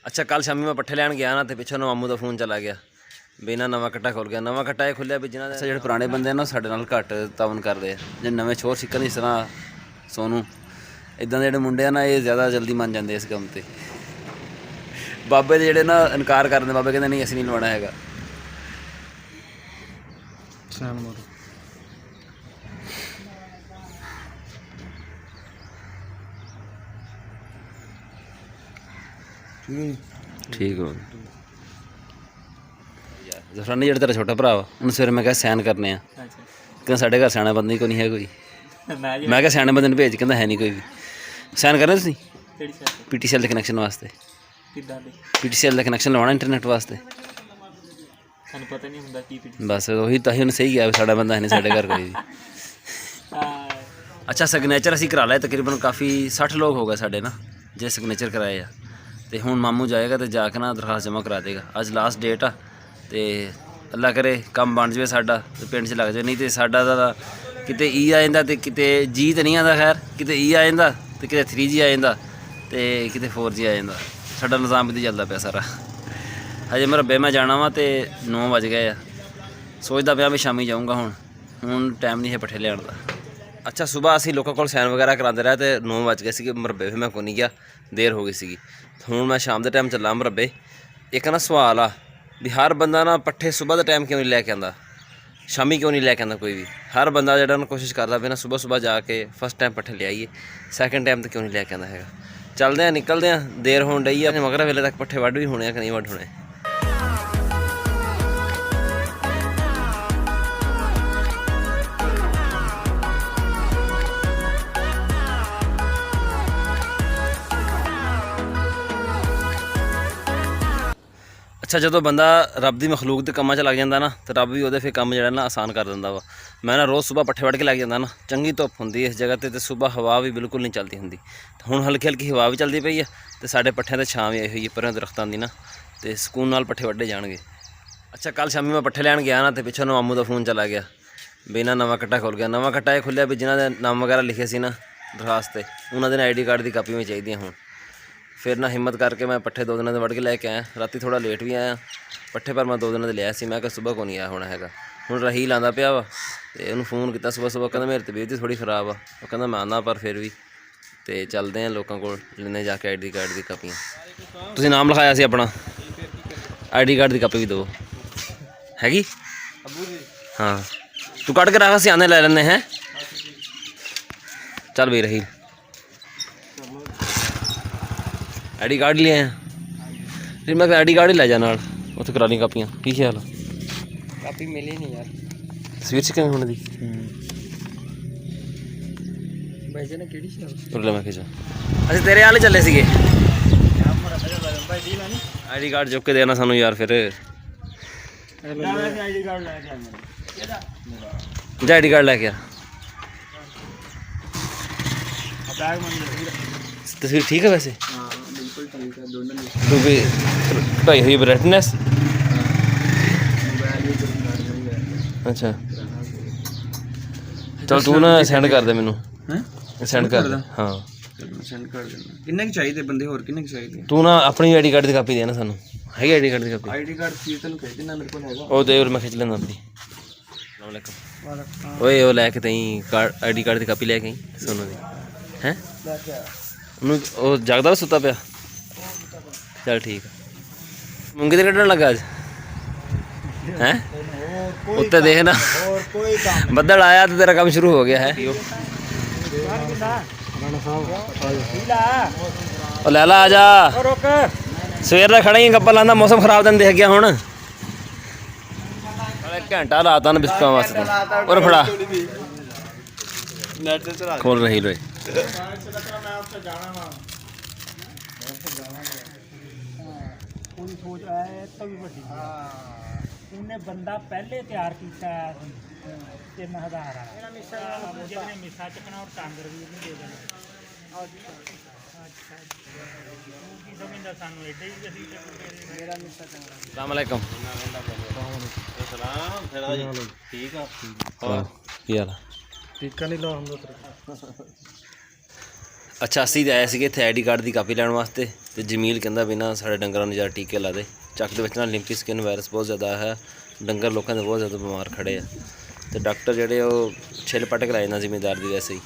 अच्छा कल शामी मैं पट्ठे लैन गया ना तो पिछों मामू का फोन चला गया भी इन्हें नवा कट्टा खुल गया। नवा कट्टा ये खुलिया भी जिन्होंने जो पुराने बंदे ना साढ़े नाल घट तावन करते हैं जो नवे छोर सिक्कन जिस तरह सोनू इदा के जो मुंडे ना ये ज़्यादा जल्दी मन जाते इस काम से। बाबे के जोड़े ना इनकार करते बाबे कहते नहीं असं नहीं लवाना है। ठीक हो जफरानी जो तेरा छोटा भरा वा उन्हें सवेरे मैं क्या सैन करने कहना साढ़े घर सियाना बंदा ही कोई नहीं है कोई। मैं क्या सियाने बंदे भेज कहना है नहीं कोई भी सैन करने तुसीं PTCL के कनैक्शन वास्ते PTCL का कनैक्शन लवाना इंटरनेट वास्ते बस वही ताही उन्हें सही किया साढ़ा बंदा है नहीं साढ़े घर कोई भी। अच्छा सिग्नेचर असीं करा लिया तकरीबन काफ़ी 60 लोग हो गए साढ़े ना जे सिग्नेचर कराए आ तो हुण मामू जाएगा तो जाके ना दरखास्त जमा करा देगा। अज लास्ट डेट आ तो अल्लाह करे काम बन जाए साडा तो पिंड च लग जाए नहीं तो साडा दा किते ई आ जांदा ते किते जी तो नहीं आता खैर किते ई आ जांदा ते किते 3G आ जांदा ते किते 4G आ जांदा। साडा निज़ाम भी चलता पाया सारा। हजे मरब्बे मैं जाना वा तो 9 बज गए आ सोचता पाया भी शामी जाऊँगा हुण टाइम नहीं है पट्ठे लियाण दा। अच्छा सुबह असीं लोगों को सैन वगैरह कराते रहे तो 9 बज गए सी मरब्बे फिर मैं को नहीं गया देर हो गई सी। हुण मैं शाम के टाइम चला मरब्बे। एक ना सवाल आ भी हर बंदा ना पट्ठे सुबह का टाइम क्यों नहीं लैके आंदा शामी क्यों नहीं लैके आंदा कोई भी। हर बंदा जो ना कोशिश करता भी ना सुबह सुबह जाके फर्स्ट टाइम पट्ठे ले आइए सैकेंड टाइम तो क्यों नहीं लैके आंदा है। चलते हैं निकलते हैं देर होने डई है मगर वेले तक पट्ठे वड्ड भी होने कि नहीं वड्ड होने। अच्छा जो बंदा रब की मखलूक के कामों च लग जाता ना तो रब भी वो फिर काम जो ना आसान कर दिंदा वा। मैं ना रोज़ सुबह पट्ठे वढ़ के लग जाता ना चंगी धुप होंगी इस जगह ते सुबह हवा भी बिल्कुल नहीं चलती होंगी। हुण हल्की हल्की हवा भी चलती पई है तो साढ़े पट्ठियां ते छां भी आई हुई है पर दरख्तां दी ना तो सुकून नाल पट्ठे वड्डे जाणगे। अच्छा कल शामी मैं पट्ठे लैन गया ना तो पिछों मामू का फोन चला गया भी इन्हें नवा कट्टा खुल गया। नवा कट्टा ये खुलिया भी जिन्होंने नाम वगैरह लिखे सी ना दरखास्त ते उन्होंने ID कार्ड की कापी में चाहिए हुण। फिर ना हिम्मत करके मैं पट्ठे 2 दिन वढ़ के लैके आया राती थोड़ा लेट भी आया पट्ठे पर मैं 2 दिन लिया सी मैं सुबह को नहीं आया होना है। हुण रही लांदा पिया वा तो उन्होंने फोन किया सुबह सुबह कहना मेरी तबीयत ही थोड़ी खराब आ कहना मैं आना पर फिर भी तो चलते हैं लोगों को लेने जाके ID कार्ड की कापियाँ। तुसीं नाम लिखाया सी अपना ID कार्ड की कापी भी दो हैगी हाँ तू कट के रखा सी आने ले लेने हैं चल भी रही ID कार्ड लिए हैं फिर मैं ID कार्ड ही लै जा नाल उत्थे करा ली कापियां की ख्याल कापी मिली नहीं यार तस्वीर च किवें होने दी भाई ने केड़ी सी उरले मैं खिचा अच्छा तेरे हाल चले सीगे ID कार्ड चुक के देना सानू यार फिर ID कार्ड ले के जा ID कार्ड लेके आ बैग मन तस्वीर ठीक है वैसे हां बिल्कुल ठीक है दोनों तू भी कटाई हुई ब्राइटनेस अच्छा चल तू ना सेंड कर दे मैनू हैं सेंड कर दे हाँ सेंड कर देना किन्ने की चाहिए बंदे और किन्ने की चाहिए तू ना अपनी ID कार्ड की कापी दे ना सानू है ID कार्ड की कापी ID कार्ड फीस तन कह देना मेरे को हैगा ओ दे और मैं खिंच लेना अपनी अस्सलाम वालेकुम ओए ओ लेके तई कार्ड ID कार्ड की कापी लेके आई सोनू दी हैं ਉਹਨੂੰ ਉਹ ਜਾਗਦਾ ਵਾ ਸੁੱਤਾ ਪਿਆ ਚੱਲ ਠੀਕ ਮੂੰਗੀ ਤੇ ਕੱਢਣ ਲੱਗਾ ਅੱਜ ਹੈ ਉੱਤੇ ਦੇਖ ਨਾ ਬੱਦਲ ਆਇਆ ਤੇ ਤੇਰਾ ਕੰਮ ਸ਼ੁਰੂ ਹੋ ਗਿਆ ਹੈ ਉਹ ਲੈ ਲਾ ਆ ਜਾ ਸਵੇਰ ਦਾ ਖੜਾ ਹੀ ਗੱਪਾਂ ਲਾਉਂਦਾ ਮੌਸਮ ਖਰਾਬ ਦਿਨ ਦੇਖ ਗਿਆ ਹੁਣ ਘੰਟਾ ਲਾਤਾ ਨਾ ਬਿਸਕਾਂ ਵਾਸਤੇ ਔਰ ਫੜਾ खोल रही रे उन्हें बंदा पहले तैयार किया 3000 मिसा चकना और टांगर भी दे देना अस्सलाम वालेकुम ठीक है की हाल टीका नहीं लाऊंगा ਅੱਛਾ ਅਸੀਂ ਤੇ ਆਏ ਸੀਗੇ ਇੱਥੇ ਆਈਡੀ ਕਾਰਡ ਦੀ ਕਾਪੀ ਲੈਣ ਵਾਸਤੇ, ਤੇ ਜਮੀਲ ਕਹਿੰਦਾ ਵੀ ਨਾ ਸਾਡੇ ਡੰਗਰਾਂ ਨੂੰ ਜ਼ਿਆਦਾ ਟੀਕੇ ਲਾ ਦੇ। ਚੱਕ ਦੇ ਵਿੱਚ ਨਾ ਲਿੰਪੀ ਸਕਿਨ ਵਾਇਰਸ ਬਹੁਤ ਜ਼ਿਆਦਾ ਹੈ, ਡੰਗਰ ਲੋਕਾਂ ਦੇ ਬਹੁਤ ਜ਼ਿਆਦਾ ਬਿਮਾਰ ਖੜੇ ਆ, ਤੇ ਡਾਕਟਰ ਜਿਹੜੇ ਉਹ ਛਿੱਲ ਪੱਟ ਕੇ ਲਾਏ ਨਾ ਜ਼ਿਮੀਂਦਾਰ ਦੀ ਵੈਸੇ ਹੀ।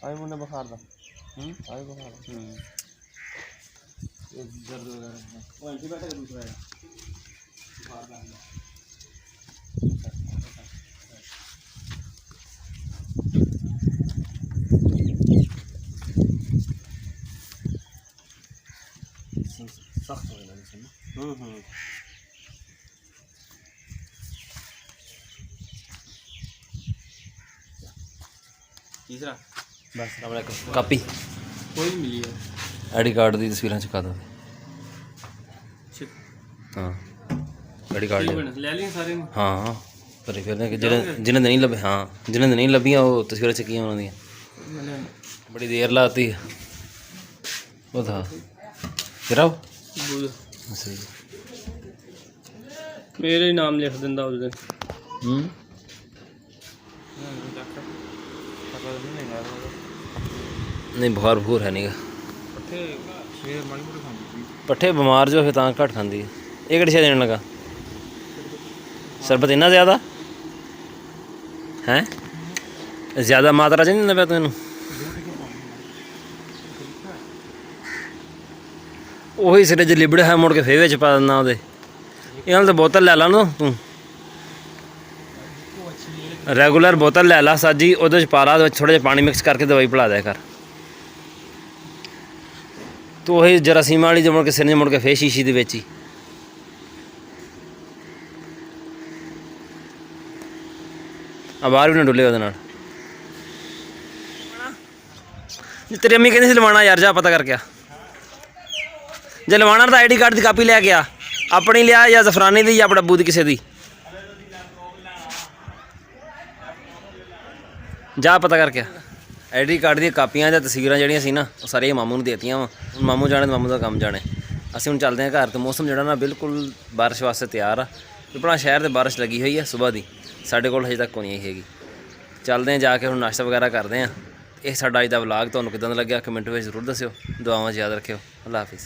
ਆਏ ਮੁੰਡੇ ਬੁਖਾਰ ਦਾ ਆਏ ਬੁਖਾਰ ਇਹ ਦਰਦ ਵਗੈਰਾ ਉਹ ਐਂਟੀਬਾਇਓਟਿਕ ਦੂਸਰਾ ਹੈ ਬੁਖਾਰ ਦਾ सख्त हो गया तीसरा ਬਸ ਕਾਪੀ कोई मिली है ਆਈਡੀ ਕਾਰਡ ਦੀ ਤਸਵੀਰਾਂ ਚੁਕਾ ਦੋ। ਹਾਂ ਆਈਡੀ ਕਾਰਡ ले लिए सारे ने ਹਾਂ ਪਰ ਫਿਰ ਨੇ ਕਿ ਜਿਹਨਾਂ ਦੇ ਨਹੀਂ ਲੱਭੇ, ਹਾਂ ਜਿਹਨਾਂ ਦੇ ਨਹੀਂ ਲੱਭੀਆਂ ਉਹ ਤਸਵੀਰਾਂ ਚੱਕੀਆਂ ਉਹਨਾਂ ਦੀਆਂ। मैंने ਬੜੀ ਦੇਰ ਲਾਤੀ ਉਹ ਤਾਂ ਗਿਰਾਓ बुझ ਸਹੀ। मेरे ही नाम लिख दिंदा उस दिन ਨਹੀਂ ਬੁਖਾਰ ਬਖੂਰ ਹੈ ਨਹੀਂਗਾ। ਪੱਠੇ ਬਿਮਾਰ ਜੋ ਫਿਰ ਤਾਂ ਘੱਟ ਖਾਂਦੀ ਹੈ। ਇਹ ਕਿਹੜੀ ਸ਼ੈ ਦੇਣ ਲੱਗਾ? ਸ਼ਰਬਤ ਇੰਨਾ ਜ਼ਿਆਦਾ ਹੈ? ਜ਼ਿਆਦਾ ਮਾਤਰਾ 'ਚ ਨਹੀਂ ਦਿੰਦਾ ਪਿਆ ਤੂੰ ਇਹਨੂੰ? ਉਹੀ ਸਿਰੇ 'ਚ ਲਿਬੜਿਆ ਹੈ, ਮੁੜ ਕੇ ਫੇਰ ਵਿੱਚ ਪਾ ਦਿੰਦਾ ਉਹਦੇ। ਇਹਨਾਂ ਨਾਲ ਤਾਂ ਬੋਤਲ ਲੈ ਲਾ ਨਾ ਤੂੰ, ਰੈਗੂਲਰ ਬੋਤਲ ਲੈ ਲਾ ਸਾਜੀ, ਉਹਦੇ 'ਚ ਪਾ ਲਾ, ਉਹਦੇ ਵਿੱਚ ਥੋੜ੍ਹਾ ਜਿਹਾ ਪਾਣੀ ਮਿਕਸ ਕਰਕੇ ਦਵਾਈ ਪਿਲਾ ਦਿਆ ਕਰ। ਤੂੰ ਉਹੀ ਜਰਾਸੀਮਾਂ ਵਾਲੀ 'ਚ ਮੁੜ ਕੇ ਸਿਰ 'ਚ ਮੁੜ ਕੇ ਫੇਰ ਸ਼ੀਸ਼ੀ ਦੇ ਵਿੱਚ ਹੀ। ਆ ਬਾਹਰ ਵੀ ਨਾ ਡੁੱਲੇ ਉਹਦੇ ਨਾਲ। ਤੇਰੀ ਅੰਮੀ ਕਹਿੰਦੀ ਸੀ ਲਵਾਉਣਾ ਯਾਰ, ਜਾ ਪਤਾ ਕਰਕੇ ਆ। ਜੇ ਲਵਾਉਣਾ ਤਾਂ ਆਈਡੀ ਕਾਰਡ ਦੀ ਕਾਪੀ ਲੈ ਕੇ ਆ, ਆਪਣੀ ਲਿਆ ਜਾਂ ਜ਼ਫਰਾਨੀ ਦੀ ਜਾਂ ਆਪਣੇ ਅੱਬੂ ਦੀ, ਕਿਸੇ ਦੀ। ਜਾ ਪਤਾ ਕਰਕੇ ਆ। ਆਈਡੀ ਕਾਰਡ ਦੀਆਂ ਕਾਪੀਆਂ ਜਾਂ ਤਸਵੀਰਾਂ ਜਿਹੜੀਆਂ ਸੀ ਨਾ, ਉਹ ਸਾਰੀਆਂ ਮਾਮੂ ਨੂੰ ਦੇਤੀਆਂ ਵਾ। ਹੁਣ ਮਾਮੂ ਜਾਣੇ, ਮਾਮੂ ਦਾ ਕੰਮ ਜਾਣੇ। ਅਸੀਂ ਹੁਣ ਚੱਲਦੇ ਹਾਂ ਘਰ, ਤੇ ਮੌਸਮ ਜਿਹੜਾ ਨਾ ਬਿਲਕੁਲ ਬਾਰਿਸ਼ ਵਾਸਤੇ ਤਿਆਰ ਆ। ਆਪਣਾ ਸ਼ਹਿਰ ਤੇ ਬਾਰਿਸ਼ ਲੱਗੀ ਹੋਈ ਹੈ ਸਵੇਰ ਦੀ, ਸਾਡੇ ਕੋਲ ਹਜੇ ਤੱਕ ਕੋਈ ਨਹੀਂ ਹੈਗੀ। ਚੱਲਦੇ ਹਾਂ ਜਾ ਕੇ, ਹੁਣ ਨਾਸ਼ਤਾ ਵਗੈਰਾ ਕਰਦੇ ਹਾਂ। ਇਹ ਸਾਡਾ ਅੱਜ ਦਾ ਵਲੌਗ ਤੁਹਾਨੂੰ ਕਿੱਦਾਂ ਦਾ ਲੱਗਿਆ ਕਮੈਂਟ ਵਿੱਚ ਜ਼ਰੂਰ ਦੱਸਿਓ। ਦੁਆਵਾਂ 'ਚ ਯਾਦ ਰੱਖਿਓ। ਅੱਲਾ ਹਾਫਿਜ਼।